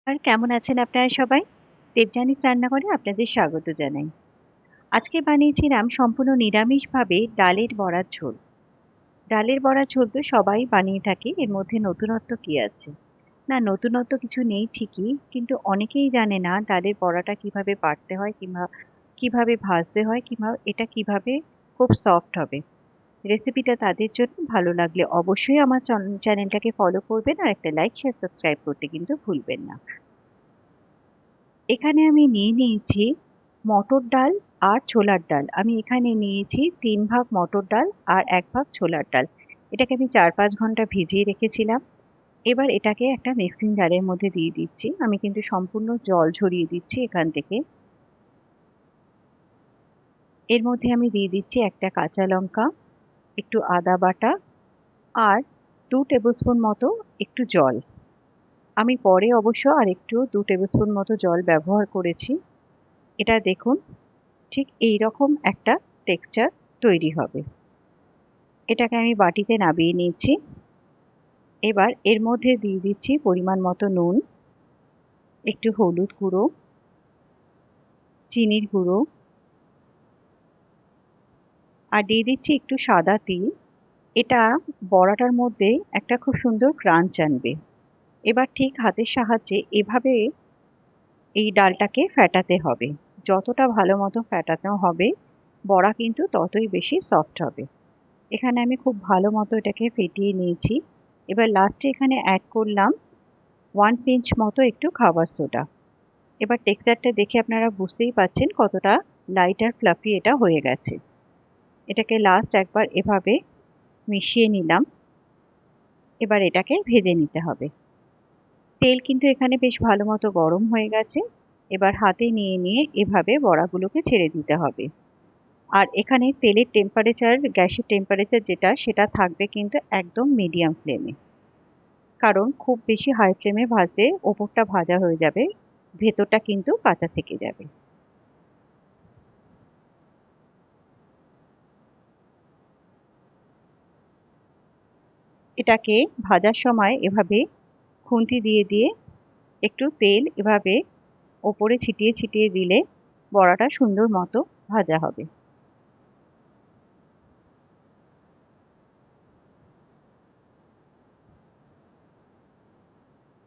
আর কেমন আছেন আপনারা সবাই? দেবযানীস রান্নাঘরে আপনাদের স্বাগত জানাই। আজকে বানিয়েছিলাম সম্পূর্ণ নিরামিষভাবে ডালের বড়ার ঝোল। ডালের বড়ার ঝোল তো সবাই বানিয়ে থাকে। এর মধ্যে নতুনত্ব কি আছে? না, নতুনত্ব কিছু নেই ঠিকই, কিন্তু অনেকেই জানে না ডালের বড়াটা কিভাবে বাটতে হয় কিংবা কিভাবে ভাজতে হয় কিংবা এটা কিভাবে খুব সফট হবে। রেসিপিটা তাদের জন্য ভালো লাগলে অবশ্যই আমার চ্যানেলটাকে ফলো করবেন আর একটা লাইক, শেয়ার, সাবস্ক্রাইব করতে কিন্তু ভুলবেন না। এখানে আমি নিয়ে নিয়েছি মটর ডাল আর ছোলার ডাল। আমি এখানে নিয়েছি ৩ ভাগ মটর ডাল আর ১ ভাগ ছোলার ডাল। এটাকে আমি ৪-৫ ঘন্টা ভিজিয়ে রেখেছিলাম। এবার এটাকে একটা মিক্সিং জারের মধ্যে দিয়ে দিচ্ছি। আমি কিন্তু সম্পূর্ণ জল ঝরিয়ে দিচ্ছি এখান থেকে। এর মধ্যে আমি দিয়ে দিচ্ছি একটা কাঁচা লঙ্কা, একটু আদা বাটা আর ২ টেবিল স্পুন মতো একটু জল। আমি পরে অবশ্য আরেকটু ২ টেবিল স্পুন মতো জল ব্যবহার করেছি। এটা দেখুন ঠিক এইরকম একটা টেক্সচার তৈরি হবে। এটাকে আমি বাটিতে নামিয়ে নিয়েছি। এবার এর মধ্যে দিয়ে দিচ্ছি পরিমাণ মতো নুন, একটু হলুদ গুঁড়ো, চিনির গুঁড়ো আর দিয়ে দিচ্ছি একটু সাদা তিল। এটা বড়াটার মধ্যে একটা খুব সুন্দর ক্রাঞ্চ আনবে। এবার ঠিক হাতের সাহায্যে এভাবে এই ডালটাকে ফেটাতে হবে। যতটা ভালো মতো ফেটানো হবে বড়া কিন্তু ততই বেশি সফট হবে। এখানে আমি খুব ভালো মতো এটাকে ফেটিয়ে নিয়েছি। এবার লাস্টে এখানে অ্যাড করলাম 1 পিঞ্চ মতো একটু খাবার সোডা। এবার টেক্সচারটা দেখে আপনারা বুঝতেই পাচ্ছেন কতটা লাইট আর ফ্লাফি এটা হয়ে গেছে। এটাকে লাস্ট একবার এভাবে মিশিয়ে নিলাম। এবার এটাকে ভেজে নিতে হবে। তেল কিন্তু এখানে বেশ ভালো মতো গরম হয়ে গেছে। এবার হাতে নিয়ে নিয়ে এভাবে বড়াগুলোকে ছেড়ে দিতে হবে। আর এখানে তেলের টেম্পারেচার, গ্যাসের টেম্পারেচার যেটা সেটা থাকবে কিন্তু একদম মিডিয়াম ফ্লেমে। কারণ খুব বেশি হাই ফ্লেমে ভাজলে ওপরটা ভাজা হয়ে যাবে, ভেতরটা কিন্তু কাঁচা থেকে যাবে। এটাকে ভাজার সময় এভাবে খুন্তি দিয়ে দিয়ে একটু তেল এভাবে ওপরে ছিটিয়ে ছিটিয়ে দিলে বড়াটা সুন্দর মতো ভাজা হবে।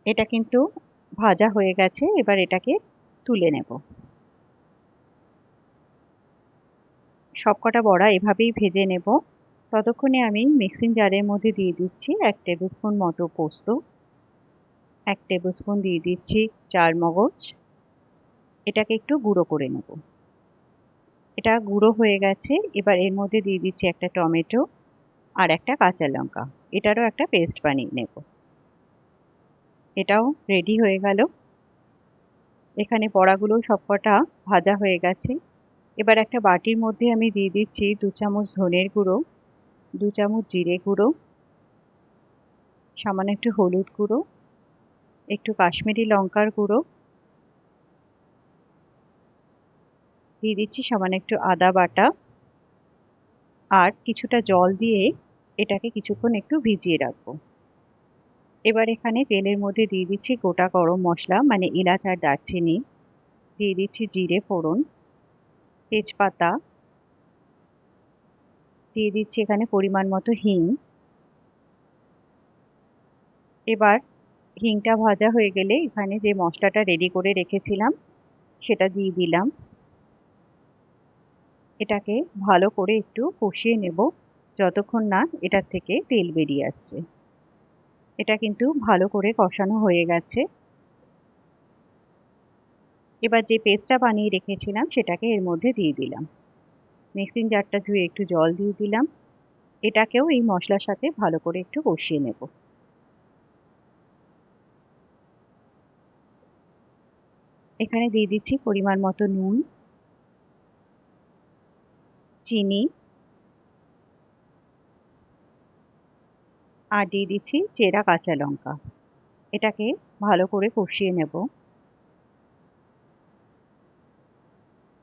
এটা কিন্তু ভাজা হয়ে গেছে। এবার এটাকে তুলে নেব। সবকটা বড়া এভাবেই ভেজে নেব। ততক্ষণে আমি মিক্সিং জারের মধ্যে দিয়ে দিচ্ছি ১ টেবিল স্পুন মতো পোস্ত, ১ টেবিল স্পুন দিয়ে দিচ্ছি চারমগজ। এটাকে একটু গুঁড়ো করে নেব। এটা গুঁড়ো হয়ে গেছে। এবার এর মধ্যে দিয়ে দিচ্ছি একটা টমেটো আর একটা কাঁচা লঙ্কা। এটারও একটা পেস্ট বানিয়ে নেব। এটাও রেডি হয়ে গেল। এখানে বড়াগুলো সবকটা ভাজা হয়ে গেছে। এবার একটা বাটির মধ্যে আমি দিয়ে দিচ্ছি ২ চামচ ধনের গুঁড়ো, ২ চামচ জিরে গুঁড়ো, সামান্য একটু হলুদ গুঁড়ো, একটু কাশ্মীরি লঙ্কার গুঁড়ো, দিয়ে দিচ্ছি সামান্য একটু আদা বাটা আর কিছুটা জল দিয়ে এটাকে কিছুক্ষণ একটু ভিজিয়ে রাখবো। এবার এখানে তেলের মধ্যে দিয়ে দিচ্ছি গোটা গরম মশলা মানে এলাচ আর দারচিনি, দিয়ে দিচ্ছি জিরে ফোড়ন, তেজপাতা, দিয়ে দিচ্ছি এখানে পরিমাণ মতো হিং। এবার হিংটা ভাজা হয়ে গেলে এখানে যে মশলাটা রেডি করে রেখেছিলাম সেটা দিয়ে দিলাম। এটাকে ভালো করে একটু কষিয়ে নেব যতক্ষণ না এটার থেকে তেল বেরিয়ে আসছে। এটা কিন্তু ভালো করে কষানো হয়ে গেছে। এবার যে পেস্টটা বানিয়ে রেখেছিলাম সেটাকে এর মধ্যে দিয়ে দিলাম। মিক্সিং জারটা ধুয়ে একটু জল দিয়ে দিলাম। এটাকেও এই মশলার সাথে ভালো করে একটু কষিয়ে নেব। এখানে দিয়ে দিচ্ছি পরিমাণ মতো নুন, চিনি আর দিয়ে দিচ্ছি চেরা কাঁচা লঙ্কা। এটাকে ভালো করে কষিয়ে নেব।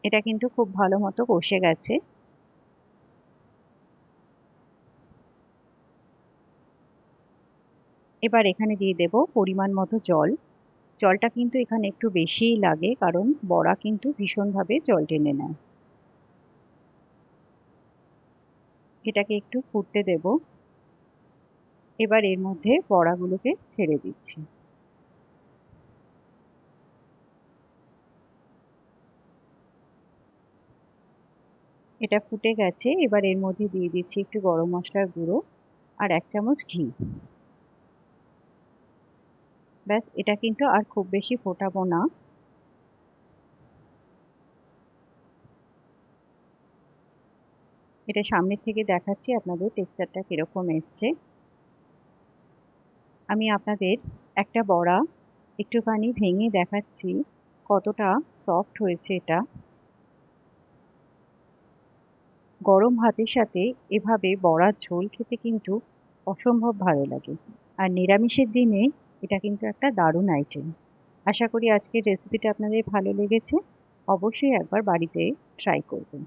এটা কিন্তু খুব ভালো মতো কষে গেছে। এবার এখানে দিয়ে দেব পরিমাণ মতো জল। জলটা কিন্তু এখানে একটু বেশিই লাগে, কারণ বড়া কিন্তু ভীষণভাবে জল টেনে নেয়। এটাকে একটু ফুটতে দেব। এবার এর মধ্যে বড়াগুলোকে ছেড়ে দিচ্ছি। এটা ফুটে গেছে। এবার এর মধ্যে দিয়ে দিচ্ছি একটু গরম মশলার গুঁড়ো আর 1 চামচ ঘি। ব্যাস, এটা কিন্তু আর খুব বেশি ফোটাবো না। এটা সামনে থেকে দেখাচ্ছি আপনাদের টেক্সচারটা কিরকম এসছে। আমি আপনাদের একটা বড়া একটুখানি ভেঙে দেখাচ্ছি কতটা সফট হয়েছে এটা। গরম ভাতের সাথে এভাবে বড়ার ঝোল খেতে কিন্তু অসম্ভব ভালো লাগে। আর নিরামিষের দিনে এটা কিন্তু একটা দারুণ আইটেম। আশা করি আজকের রেসিপিটা আপনাদের ভালো লেগেছে। অবশ্যই একবার বাড়িতে ট্রাই করবেন।